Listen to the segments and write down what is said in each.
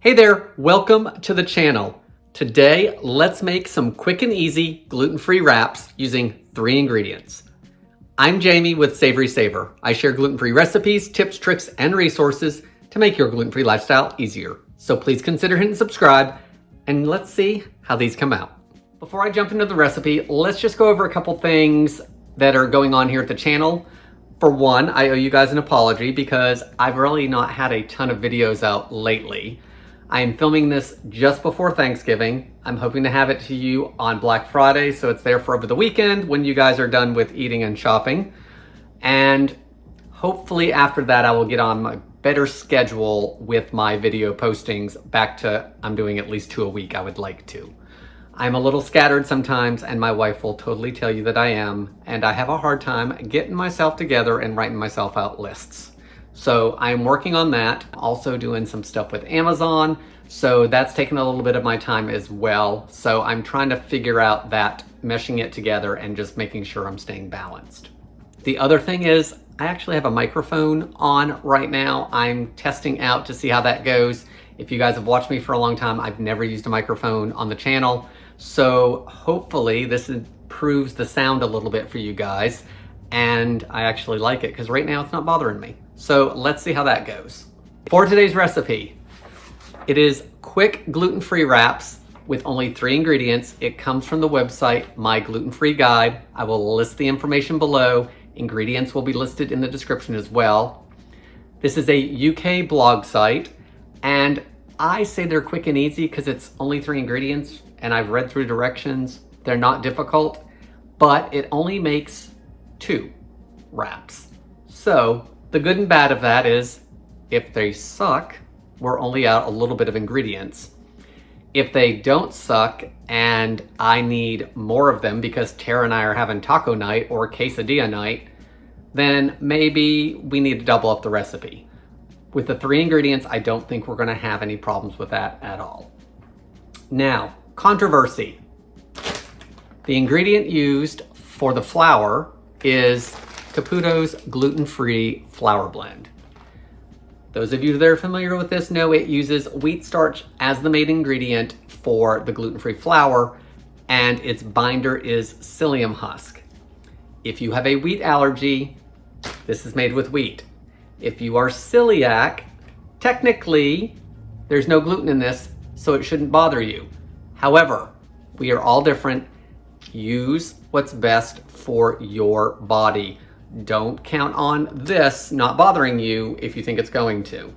Hey there, welcome to the channel. Today, let's make some quick and easy gluten-free wraps using 3 ingredients. I'm Jamie with SavorySaver. I share gluten-free recipes, tips, tricks, and resources to make your gluten-free lifestyle easier. So please consider hitting subscribe, and let's see how these come out. Before I jump into the recipe, let's just go over a couple things that are going on here at the channel. For one, I owe you guys an apology because I've really not had a ton of videos out lately. I am filming this just before Thanksgiving. I'm hoping to have it to you on Black Friday, so it's there for over the weekend when you guys are done with eating and shopping. And hopefully after that, I will get on my better schedule with my video postings back to, I'm doing at least 2 a week, I would like to. I'm a little scattered sometimes, and my wife will totally tell you that I am, and I have a hard time getting myself together and writing myself out lists. So I'm working on that. Also doing some stuff with Amazon. So that's taken a little bit of my time as well. So I'm trying to figure out that, meshing it together and just making sure I'm staying balanced. The other thing is I actually have a microphone on right now. I'm testing out to see how that goes. If you guys have watched me for a long time, I've never used a microphone on the channel. So hopefully this improves the sound a little bit for you guys. And I actually like it because right now it's not bothering me. So let's see how that goes. For today's recipe, it is quick gluten-free wraps with only 3 ingredients. It comes from the website, My Gluten-Free Guide. I will list the information below. Ingredients will be listed in the description as well. This is a UK blog site, and I say they're quick and easy because it's only 3 ingredients, and I've read through directions. They're not difficult, but it only makes 2 wraps. So the good and bad of that is if they suck, we're only out a little bit of ingredients. If they don't suck and I need more of them because Tara and I are having taco night or quesadilla night, then maybe we need to double up the recipe. With the 3 ingredients, I don't think we're gonna have any problems with that at all. Now, controversy. The ingredient used for the flour is Caputo's gluten-free flour blend. Those of you that are familiar with this know it uses wheat starch as the main ingredient for the gluten-free flour, and its binder is psyllium husk. If you have a wheat allergy, this is made with wheat. If you are celiac, technically there's no gluten in this, so it shouldn't bother you. However, we are all different. Use what's best for your body. Don't count on this not bothering you if you think it's going to.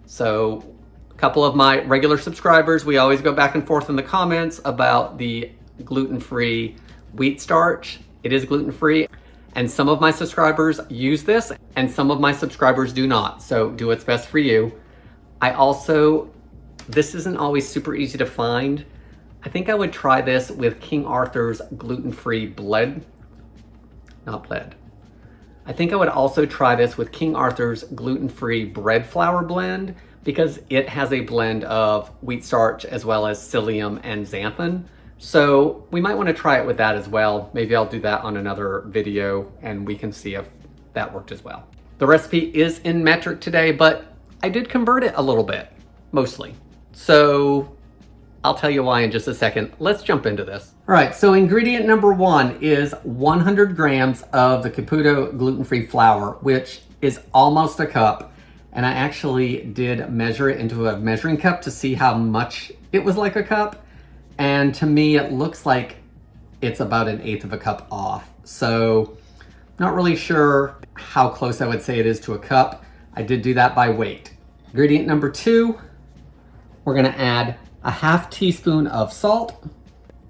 So a couple of my regular subscribers, we always go back and forth in the comments about the gluten-free wheat starch. It is gluten-free, and some of my subscribers use this and some of my subscribers do not. So do what's best for you. This isn't always super easy to find. I think I would try this with King Arthur's gluten-free bled. I think I would also try this with King Arthur's gluten-free bread flour blend because it has a blend of wheat starch as well as psyllium and xanthan. So we might want to try it with that as well. Maybe I'll do that on another video and we can see if that worked as well. The recipe is in metric today, but I did convert it a little bit, mostly. So I'll tell you why in just a second. Let's jump into this. All right, so ingredient number 1 is 100 grams of the Caputo gluten-free flour, which is almost a cup. And I actually did measure it into a measuring cup to see how much it was like a cup. And to me, it looks like it's about 1/8 of a cup off. So not really sure how close I would say it is to a cup. I did do that by weight. Ingredient number 2, we're gonna add a 1/2 teaspoon of salt.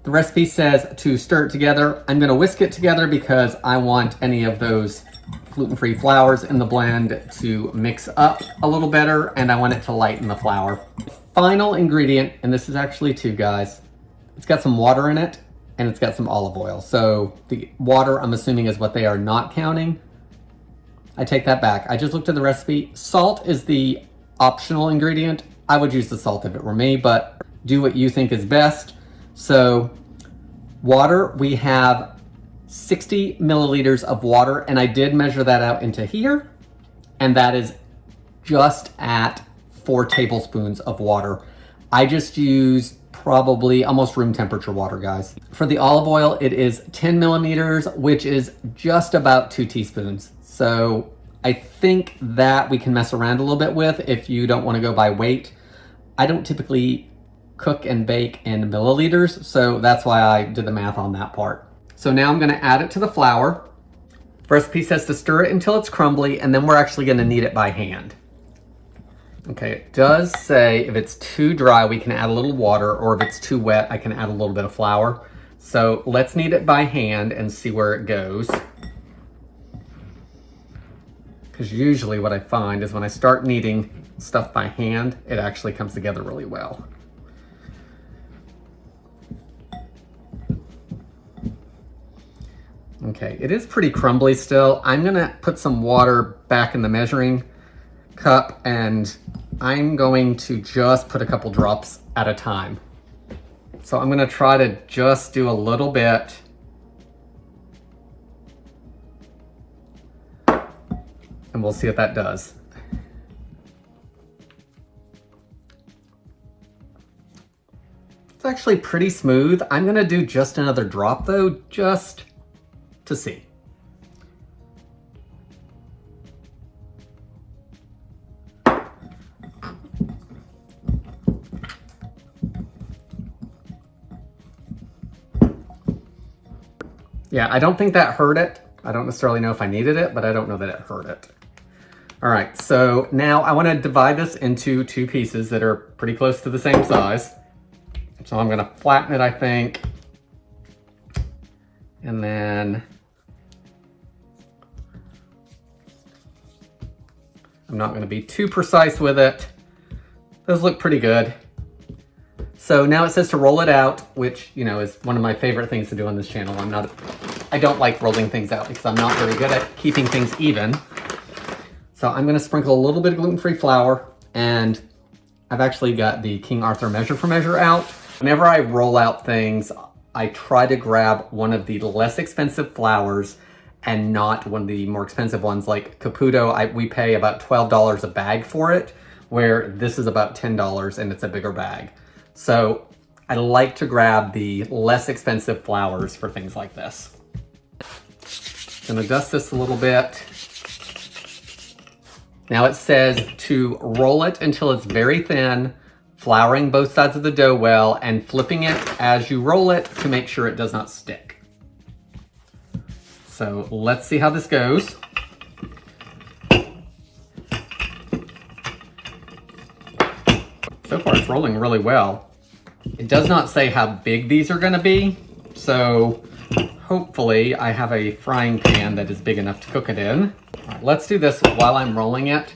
The recipe says to stir it together. I'm gonna whisk it together because I want any of those gluten-free flours in the blend to mix up a little better, and I want it to lighten the flour. Final ingredient, and this is actually 2 guys. It's got some water in it and it's got some olive oil. So the water, I'm assuming, is what they are not counting. I take that back. I just looked at the recipe. Salt is the optional ingredient. I would use the salt if it were me, but do what you think is best. So water, we have 60 milliliters of water, and I did measure that out into here, and that is just at 4 tablespoons of water. I just use probably almost room temperature water, guys. For the olive oil, it is 10 millimeters, which is just about 2 teaspoons. So I think that we can mess around a little bit with if you don't want to go by weight. I don't typically cook and bake in milliliters, so that's why I did the math on that part. So now I'm going to add it to the flour. The recipe says to stir it until it's crumbly, and then we're actually going to knead it by hand. Okay, it does say if it's too dry, we can add a little water, or if it's too wet, I can add a little bit of flour. So let's knead it by hand and see where it goes. Because usually what I find is when I start kneading stuff by hand, it actually comes together really well. Okay, it is pretty crumbly still. I'm gonna put some water back in the measuring cup, and I'm going to just put a couple drops at a time. So I'm gonna try to just do a little bit. And we'll see what that does. It's actually pretty smooth. I'm gonna do just another drop though, just to see. Yeah, I don't think that hurt it. I don't necessarily know if I needed it, but I don't know that it hurt it. All right, so now I want to divide this into 2 pieces that are pretty close to the same size. So I'm going to flatten it, I think. And then I'm not going to be too precise with it. Those look pretty good. So now it says to roll it out, which, you know, is one of my favorite things to do on this channel. I don't like rolling things out because I'm not very good at keeping things even. So I'm going to sprinkle a little bit of gluten-free flour, and I've actually got the King Arthur measure for measure out. Whenever I roll out things, I try to grab one of the less expensive flours and not one of the more expensive ones like Caputo. We pay about $12 a bag for it, where this is about $10 and it's a bigger bag. So I like to grab the less expensive flours for things like this. Gonna dust this a little bit. Now it says to roll it until it's very thin, flouring both sides of the dough well, and flipping it as you roll it to make sure it does not stick. So let's see how this goes. So far it's rolling really well. It does not say how big these are gonna be, so hopefully I have a frying pan that is big enough to cook it in. All right, let's do this while I'm rolling it.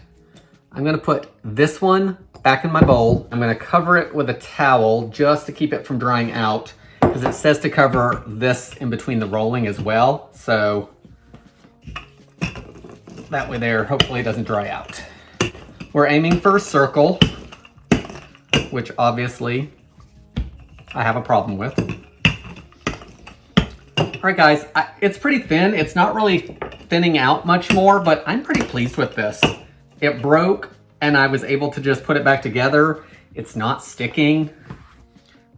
I'm gonna put this one back in my bowl. I'm gonna cover it with a towel just to keep it from drying out, because it says to cover this in between the rolling as well. So that way there, hopefully it doesn't dry out. We're aiming for a circle, which obviously I have a problem with. All right, guys, it's pretty thin. It's not really thinning out much more, but I'm pretty pleased with this. It broke and I was able to just put it back together. It's not sticking.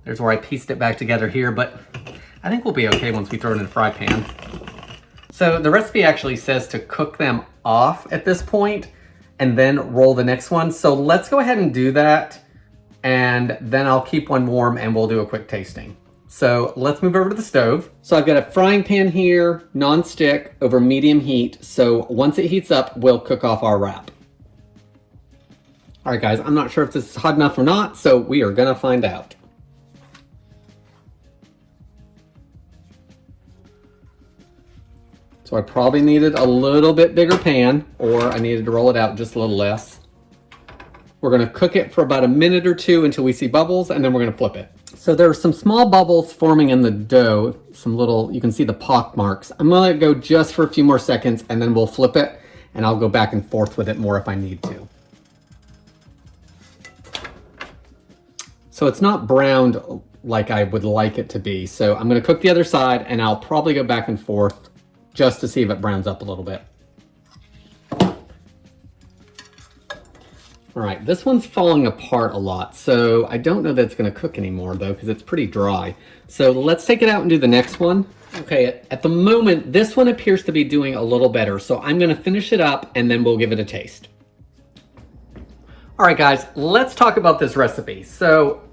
There's where I pieced it back together here, but I think we'll be okay once we throw it in a fry pan. So the recipe actually says to cook them off at this point and then roll the next one. So let's go ahead and do that, and then I'll keep one warm and we'll do a quick tasting. So let's move over to the stove. So I've got a frying pan here, non-stick, over medium heat. So once it heats up, we'll cook off our wrap. All right, guys, I'm not sure if this is hot enough or not, so we are gonna find out. So I probably needed a little bit bigger pan, or I needed to roll it out just a little less. We're gonna cook it for about a minute or 2 until we see bubbles, and then we're gonna flip it. So there are some small bubbles forming in the dough, some little, you can see the pock marks. I'm gonna let it go just for a few more seconds, and then we'll flip it, and I'll go back and forth with it more if I need to. So it's not browned like I would like it to be. So I'm gonna cook the other side, and I'll probably go back and forth just to see if it browns up a little bit. All right, this one's falling apart a lot, so I don't know that it's gonna cook anymore though, because it's pretty dry. So let's take it out and do the next one. Okay, at the moment, this one appears to be doing a little better, so I'm gonna finish it up and then we'll give it a taste. All right, guys, let's talk about this recipe. So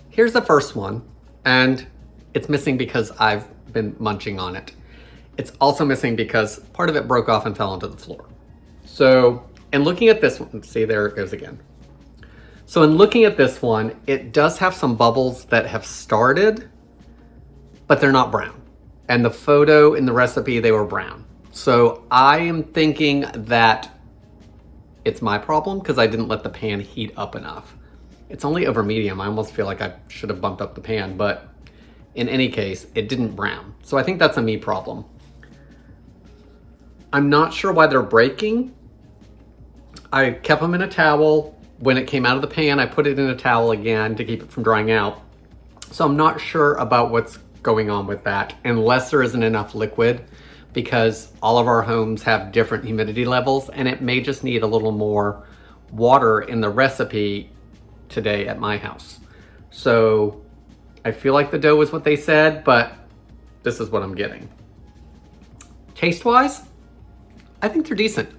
here's the first one, and it's missing because I've been munching on it. It's also missing because part of it broke off and fell onto the floor. So, and looking at this one, see, there it goes again. So in looking at this one, it does have some bubbles that have started, but they're not brown. And the photo in the recipe, they were brown. So I am thinking that it's my problem because I didn't let the pan heat up enough. It's only over medium. I almost feel like I should have bumped up the pan, but in any case, it didn't brown. So I think that's a me problem. I'm not sure why they're breaking. I kept them in a towel. When it came out of the pan, I put it in a towel again to keep it from drying out. So I'm not sure about what's going on with that, unless there isn't enough liquid, because all of our homes have different humidity levels and it may just need a little more water in the recipe today at my house. So I feel like the dough was what they said, but this is what I'm getting. Taste-wise, I think they're decent.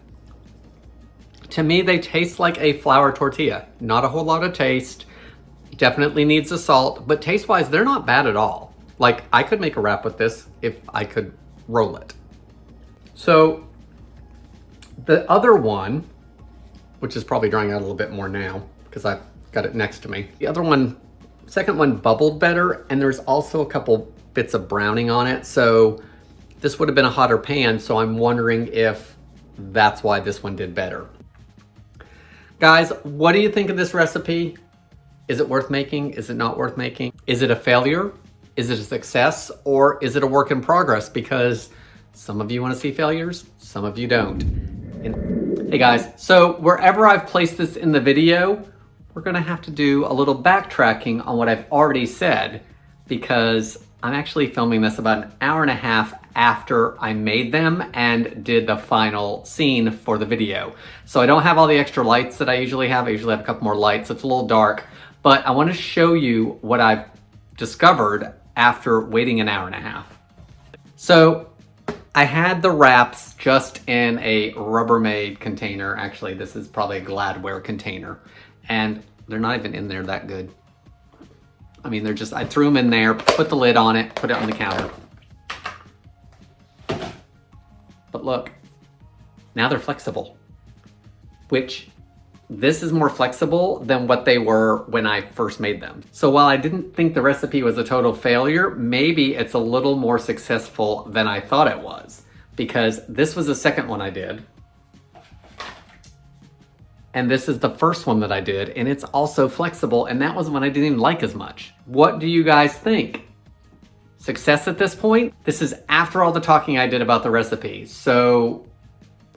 To me, they taste like a flour tortilla. Not a whole lot of taste. Definitely needs the salt, but taste-wise, they're not bad at all. Like, I could make a wrap with this if I could roll it. So the other one, which is probably drying out a little bit more now because I've got it next to me. The other one, second one bubbled better, and there's also a couple bits of browning on it. So this would have been a hotter pan, so I'm wondering if that's why this one did better. Guys, what do you think of this recipe? Is it worth making? Is it not worth making? Is it a failure? Is it a success? Or is it a work in progress? Because some of you want to see failures, some of you don't. And, hey guys, so wherever I've placed this in the video, we're gonna have to do a little backtracking on what I've already said, because I'm actually filming this about an hour and a half after I made them and did the final scene for the video. So I don't have all the extra lights that I usually have. I usually have a couple more lights. It's a little dark, but I want to show you what I've discovered after waiting an hour and a half. So I had the wraps just in a Rubbermaid container. Actually, this is probably a Gladware container, and they're not even in there that good. I mean, they're just, I threw them in there, put the lid on it, put it on the counter. But look, now they're flexible, which this is more flexible than what they were when I first made them. So while I didn't think the recipe was a total failure, maybe it's a little more successful than I thought it was, because this was the second one I did. And this is the first one that I did, and it's also flexible, and that was one I didn't even like as much. What do you guys think? Success at this point? This is after all the talking I did about the recipe, so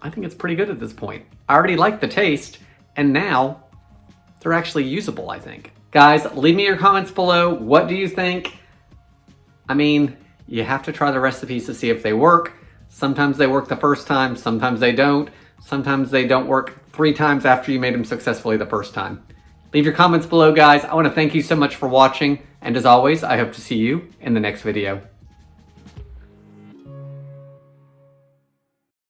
I think it's pretty good at this point. I already like the taste, and now they're actually usable, I think. Guys, leave me your comments below. What do you think? I mean, you have to try the recipes to see if they work. Sometimes they work the first time, sometimes they don't. Sometimes they don't work 3 times after you made them successfully the first time. Leave your comments below, guys. I want to thank you so much for watching. And as always, I hope to see you in the next video.